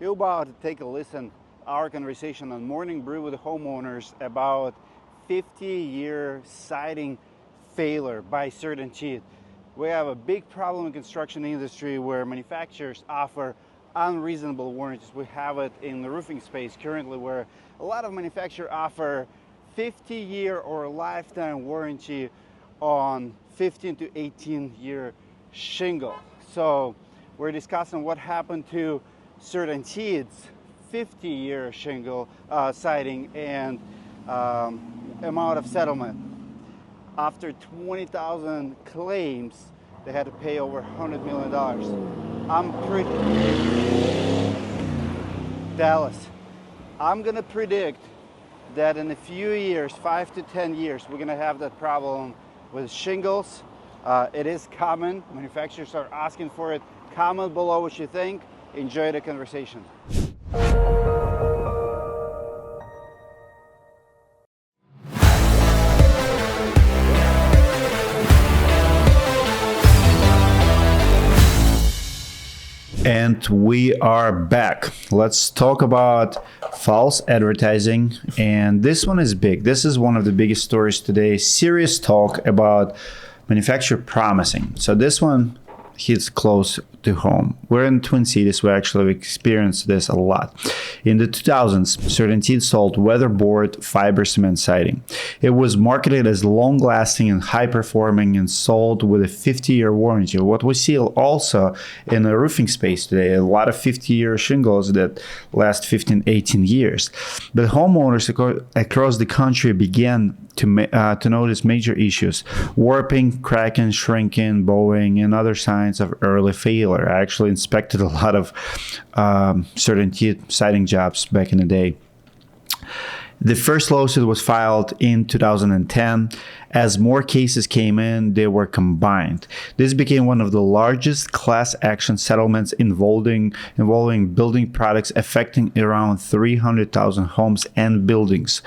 You're about to take a listen our conversation on Morning Brew with homeowners about 50-year siding failure by CertainTeed. We have a big problem in construction industry where manufacturers offer unreasonable warranties. We have it in the roofing space currently where a lot of manufacturers offer 50-year or lifetime warranty on 15 to 18-year shingle. So we're discussing what happened to CertainTeed's 50-year shingle siding and amount of settlement. After 20,000 claims, they had to pay over $100 million. Dallas, I'm gonna predict that in a few years, 5 to 10 years, we're gonna have that problem with shingles. It is common. Manufacturers are asking for it. Comment below what you think. Enjoy the conversation. And we are back. Let's talk about false advertising. And this one is big. This is one of the biggest stories today. Serious talk about manufacturer promising. So this one hits close to home. We're in Twin Cities. We actually experienced this a lot. In the 2000s, CertainTeed sold weatherboard fiber cement siding. It was marketed as long-lasting and high-performing and sold with a 50-year warranty. What we see also in the roofing space today, a lot of 50-year shingles that last 15, 18 years. But homeowners across the country began to notice major issues: warping, cracking, shrinking, bowing, and other signs of early failure. I actually inspected a lot of CertainTeed siding jobs back in the day. The first lawsuit was filed in 2010. As more cases came in, they were combined. This became one of the largest class action settlements involving building products affecting around 300,000 homes and buildings.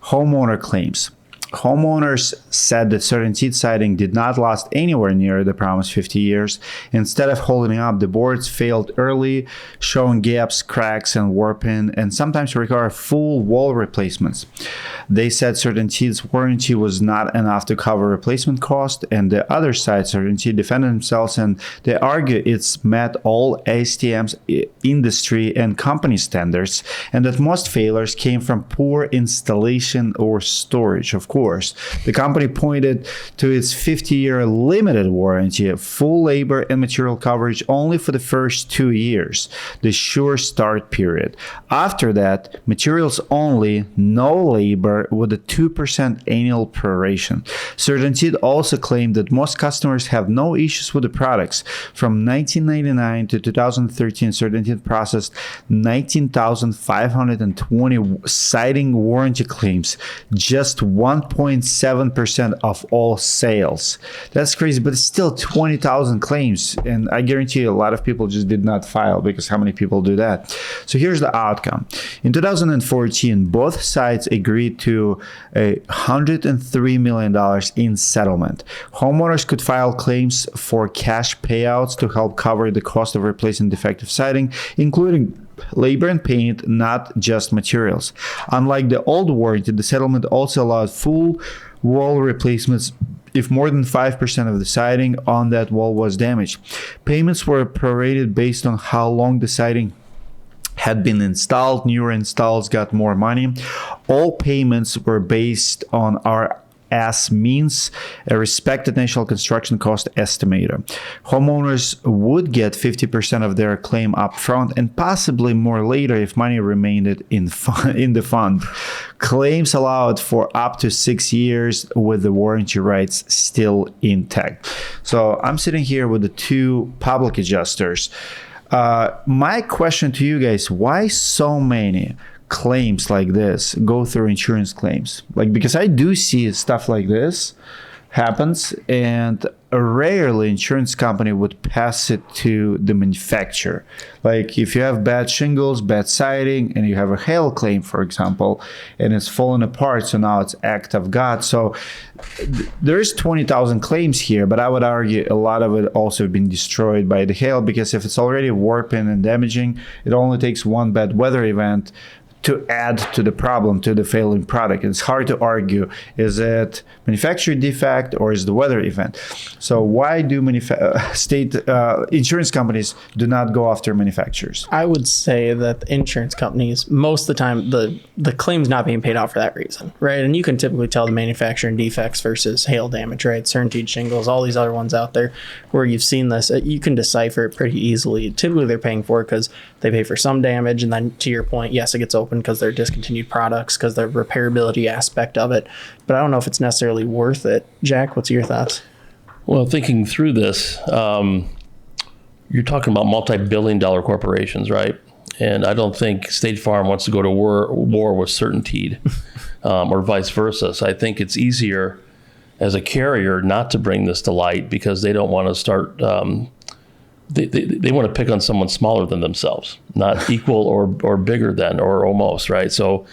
Homeowner claims. Homeowners said that CertainTeed siding did not last anywhere near the promised 50 years. Instead of holding up, the boards failed early, showing gaps, cracks, and warping, and sometimes require full wall replacements. They said CertainTeed's warranty was not enough to cover replacement cost, and the other side, CertainTeed, defended themselves, and they argue it's met all ASTM's industry and company standards, and that most failures came from poor installation or storage. Of course, the company pointed to its 50-year limited warranty, full labor and material coverage only for the first 2 years, the sure start period. After that, materials only, no labor, with a 2% annual proration. CertainTeed also claimed that most customers have no issues with the products. From 1999 to 2013, CertainTeed processed 19,520 siding warranty claims, just 1.7% of all sales. That's crazy, but it's still 20,000 claims, and I guarantee you a lot of people just did not file, because how many people do that? So here's the outcome. In 2014, both sides agreed to $103 million in settlement. Homeowners could file claims for cash payouts to help cover the cost of replacing defective siding, including labor and paint, not just materials. Unlike the old warranty, the settlement also allowed full wall replacements if more than 5% of the siding on that wall was damaged. Payments were prorated based on how long the siding had been installed. Newer installs got more money. All payments were based on our means, a respected national construction cost estimator. Homeowners would get 50% of their claim up front and possibly more later if money remained in the fund. Claims allowed for up to 6 years with the warranty rights still intact. So I'm sitting here with the two public adjusters. My question to you guys: why so many claims like this go through insurance claims? Like, because I do see stuff like this happens, and rarely insurance company would pass it to the manufacturer. Like if you have bad shingles, bad siding, and you have a hail claim, for example, and it's falling apart, so now it's act of God. So there is 20,000 claims here, but I would argue a lot of it also been destroyed by the hail, because if it's already warping and damaging, it only takes one bad weather event to add to the problem, to the failing product. It's hard to argue, is it manufacturer defect or is the weather event? So why do state insurance companies do not go after manufacturers? I would say that the insurance companies, most of the time, the claim's not being paid out for that reason, right? And you can typically tell the manufacturing defects versus hail damage, right? CertainTeed shingles, all these other ones out there where you've seen this, you can decipher it pretty easily. Typically they're paying for it because they pay for some damage, and then to your point, yes, it gets open because they're discontinued products, because the repairability aspect of it. But I don't know if it's necessarily worth it. Jack, what's your thoughts? Well, thinking through this, you're talking about multi-billion-dollar corporations, right? And I don't think State Farm wants to go to war with CertainTeed or vice versa. So I think it's easier as a carrier not to bring this to light, because they don't want to start they want to pick on someone smaller than themselves, not equal or bigger than, or almost, right? So,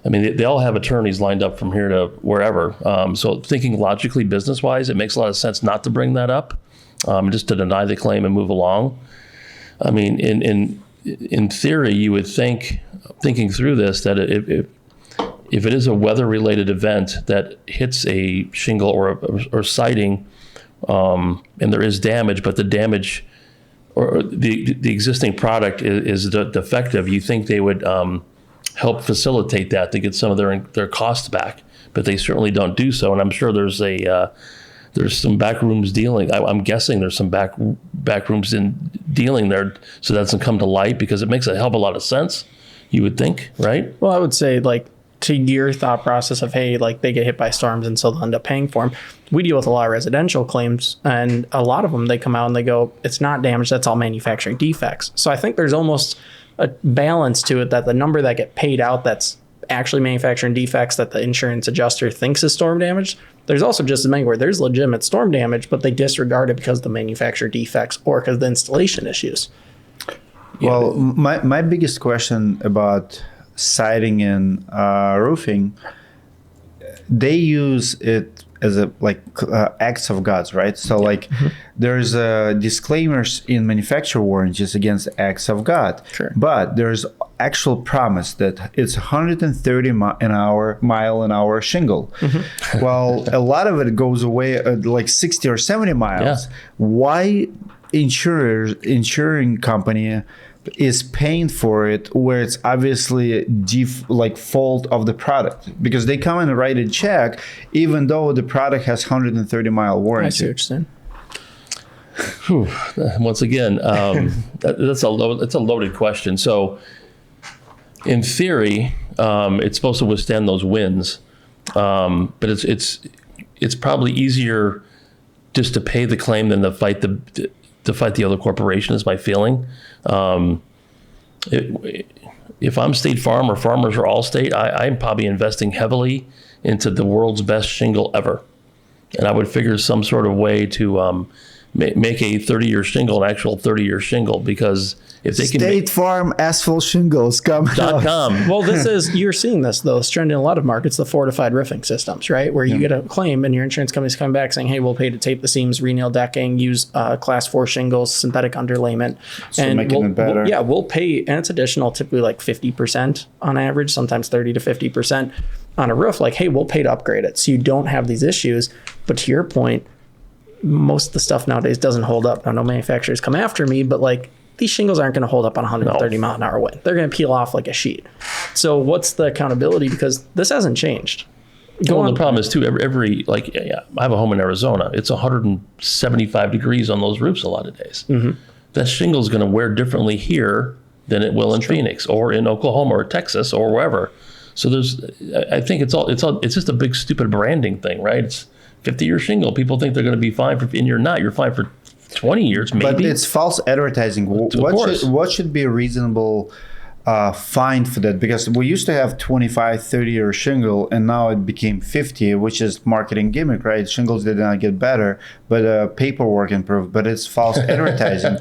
I mean, they all have attorneys lined up from here to wherever. So thinking logically, business-wise, it makes a lot of sense not to bring that up, just to deny the claim and move along. I mean, in theory, you would think, thinking through this, that if it is a weather-related event that hits a shingle or siding, and there is damage, but the damage or the existing product is defective, you think they would help facilitate that to get some of their costs back, but they certainly don't do so. And I'm sure there's some backrooms dealing. I'm guessing there's some backrooms in dealing there, so that doesn't come to light, because it makes a hell of a lot of sense, you would think, right? Well, I would say, like, to your thought process of, hey, like they get hit by storms and so they'll end up paying for them. We deal with a lot of residential claims, and a lot of them, they come out and they go, it's not damage, that's all manufacturing defects. So I think there's almost a balance to it, that the number that get paid out that's actually manufacturing defects that the insurance adjuster thinks is storm damage, there's also just as many where there's legitimate storm damage, but they disregard it because of the manufacturer defects or because of the installation issues. Well, my biggest question about siding and roofing, they use it as a acts of gods, right? So there's disclaimers in manufacturer warranties against acts of God. Sure. But there's actual promise that it's 130 mile an hour shingle. Well, a lot of it goes away at like 60 or 70 miles. Yeah. Why insuring company is paying for it where it's obviously fault of the product? Because they come and write a check even though the product has 130 mile warranty. I see what you're saying. Once again, that's a loaded question. So in theory, it's supposed to withstand those winds, but it's probably easier just to pay the claim than to fight the other corporation, is my feeling. If I'm State Farm or Farmers or Allstate, I'm probably investing heavily into the world's best shingle ever. And I would figure some sort of way to make a 30-year shingle an actual 30-year shingle, because if they can State Farm Asphalt Shingles .com. Well, you're seeing this though, it's trend in a lot of markets, the fortified roofing systems, right? Where you get a claim and your insurance company's coming back saying, hey, we'll pay to tape the seams, re-nail decking, use class 4 shingles, synthetic underlayment. So and making it better. We'll pay, and it's additional, typically like 50% on average, sometimes 30 to 50% on a roof. Like, hey, we'll pay to upgrade it so you don't have these issues. But to your point, most of the stuff nowadays doesn't hold up. I know manufacturers come after me, but like, these shingles aren't going to hold up on 130 mile an hour wind. They're going to peel off like a sheet. So what's the accountability? Because this hasn't changed. The problem is too, every I have a home in Arizona. It's 175 degrees on those roofs a lot of days. That shingle is going to wear differently here than it will in Phoenix or in Oklahoma or Texas or wherever. So I think it's just a big stupid branding thing, right? It's 50-year shingle. People think they're going to be fine and you're not. You're fine for 20 years, maybe. But it's false advertising. What should be a reasonable fine for that, because we used to have 25, 30-year shingle, and now it became 50, which is marketing gimmick, right? Shingles did not get better, but paperwork improved, but it's false advertising.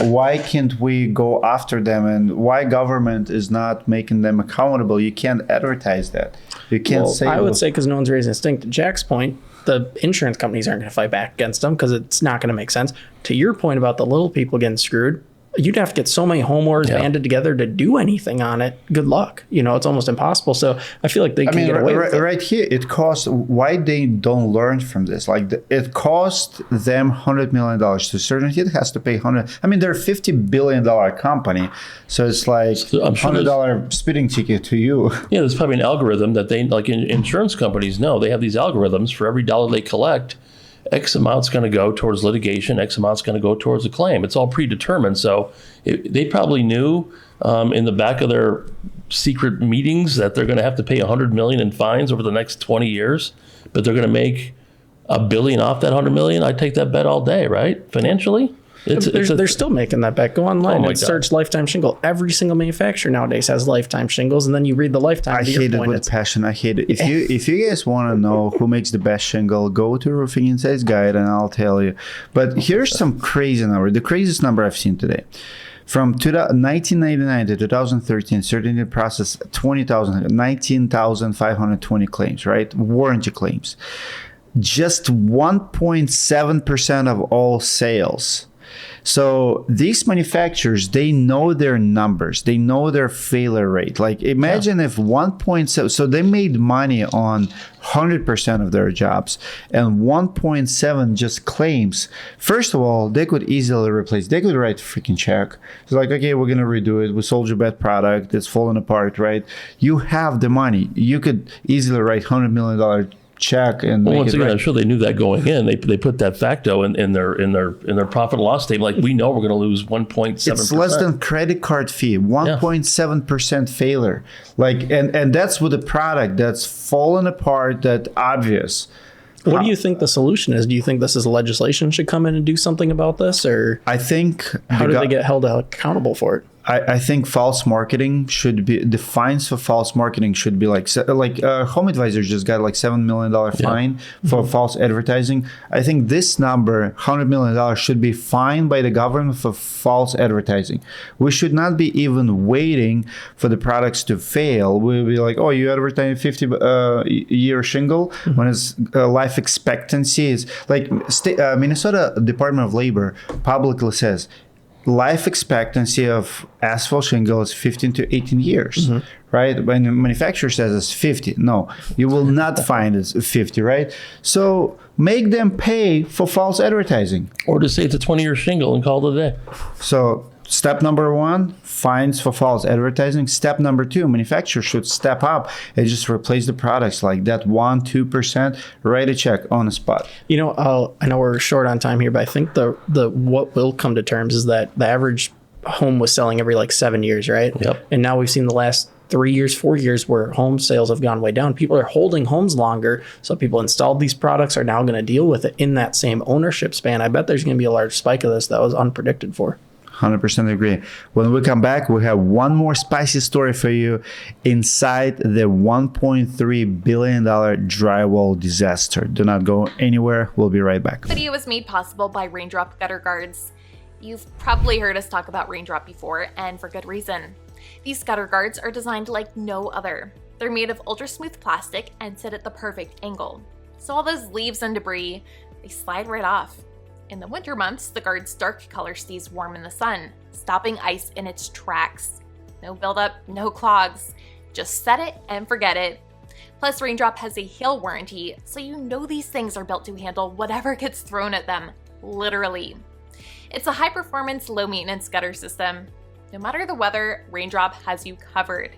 Why can't we go after them, and why government is not making them accountable? You can't advertise that. You can't say. I would say because no one's raising a stink. To Jack's point, the insurance companies aren't going to fight back against them because it's not going to make sense. To your point about the little people getting screwed, you'd have to get so many homeowners banded together to do anything on it. Good luck. It's almost impossible. So I feel like they can get away with it. Right here, it costs, why they don't learn from this? Like, it cost them $100 million. To CertainTeed has to pay they're a $50 billion company. So it's like $100 speeding ticket to you. Yeah, there's probably an algorithm that they, like insurance companies know, they have these algorithms for every dollar they collect. X amount's going to go towards litigation, X amount's going to go towards a claim. It's all predetermined. So they probably knew in the back of their secret meetings that they're going to have to pay $100 million in fines over the next 20 years, but they're going to make $1 billion off that $100 million. I'd take that bet all day, right? Financially. They're still making that bet. Go online and search lifetime shingle. Every single manufacturer nowadays has lifetime shingles, and then you read the lifetime. I hate it with passion. I hate it. If you guys want to know who makes the best shingle, go to Roofing Insights Guide, and I'll tell you. But here's some crazy number. The craziest number I've seen today. From 1999 to 2013, CertainTeed processed 19,520 claims, right? Warranty claims. Just 1.7% of all sales. So these manufacturers, they know their numbers. They know their failure rate. Like, imagine if 1.7, so they made money on 100% of their jobs, and 1.7 just claims. First of all, they could easily replace. They could write a freaking check. It's like, okay, we're going to redo it. We sold you a bad product. It's falling apart, right? You have the money. You could easily write $100 million check and once again, I'm sure they knew that going in. They put that facto in their profit and loss statement. Like, we know we're going to lose 1.7%. It's less than credit card fee, 1.7% failure. Like, and that's with a product that's fallen apart, that's obvious. What do you think the solution is? Do you think this is legislation should come in and do something about this, or I think how do they get held accountable for it? I think false marketing should be, the fines for false marketing should be like Home Advisor just got like $7 million fine for false advertising. I think this number, $100 million, should be fined by the government for false advertising. We should not be even waiting for the products to fail. We'll be like, oh, you advertise 50-year shingle when its life expectancy is like Minnesota Department of Labor publicly says life expectancy of asphalt shingle is 15 to 18 years, right? When the manufacturer says it's 50, no, you will not find it's 50, right? So make them pay for false advertising. Or to say it's a 20-year shingle and call it a day. So step number one, fines for false advertising. Step number two, manufacturers should step up and just replace the products like that 1-2%, write a check on the spot. I know we're short on time here, but I think the what will come to terms is that the average home was selling every like 7 years, right? Yep. And now we've seen the last 3 years, 4 years where home sales have gone way down. People are holding homes longer. So people installed these products are now going to deal with it in that same ownership span. I bet there's going to be a large spike of this that was unpredicted for. 100% agree. When we come back, we have one more spicy story for you inside the $1.3 billion drywall disaster. Do not go anywhere. We'll be right back. This video was made possible by Raindrop Gutter Guards. You've probably heard us talk about Raindrop before, and for good reason. These gutter guards are designed like no other. They're made of ultra smooth plastic and sit at the perfect angle. So all those leaves and debris, they slide right off. In the winter months, the guard's dark color stays warm in the sun, stopping ice in its tracks. No buildup, no clogs. Just set it and forget it. Plus, Raindrop has a hail warranty, so you know these things are built to handle whatever gets thrown at them, literally. It's a high-performance, low-maintenance gutter system. No matter the weather, Raindrop has you covered.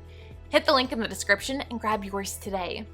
Hit the link in the description and grab yours today.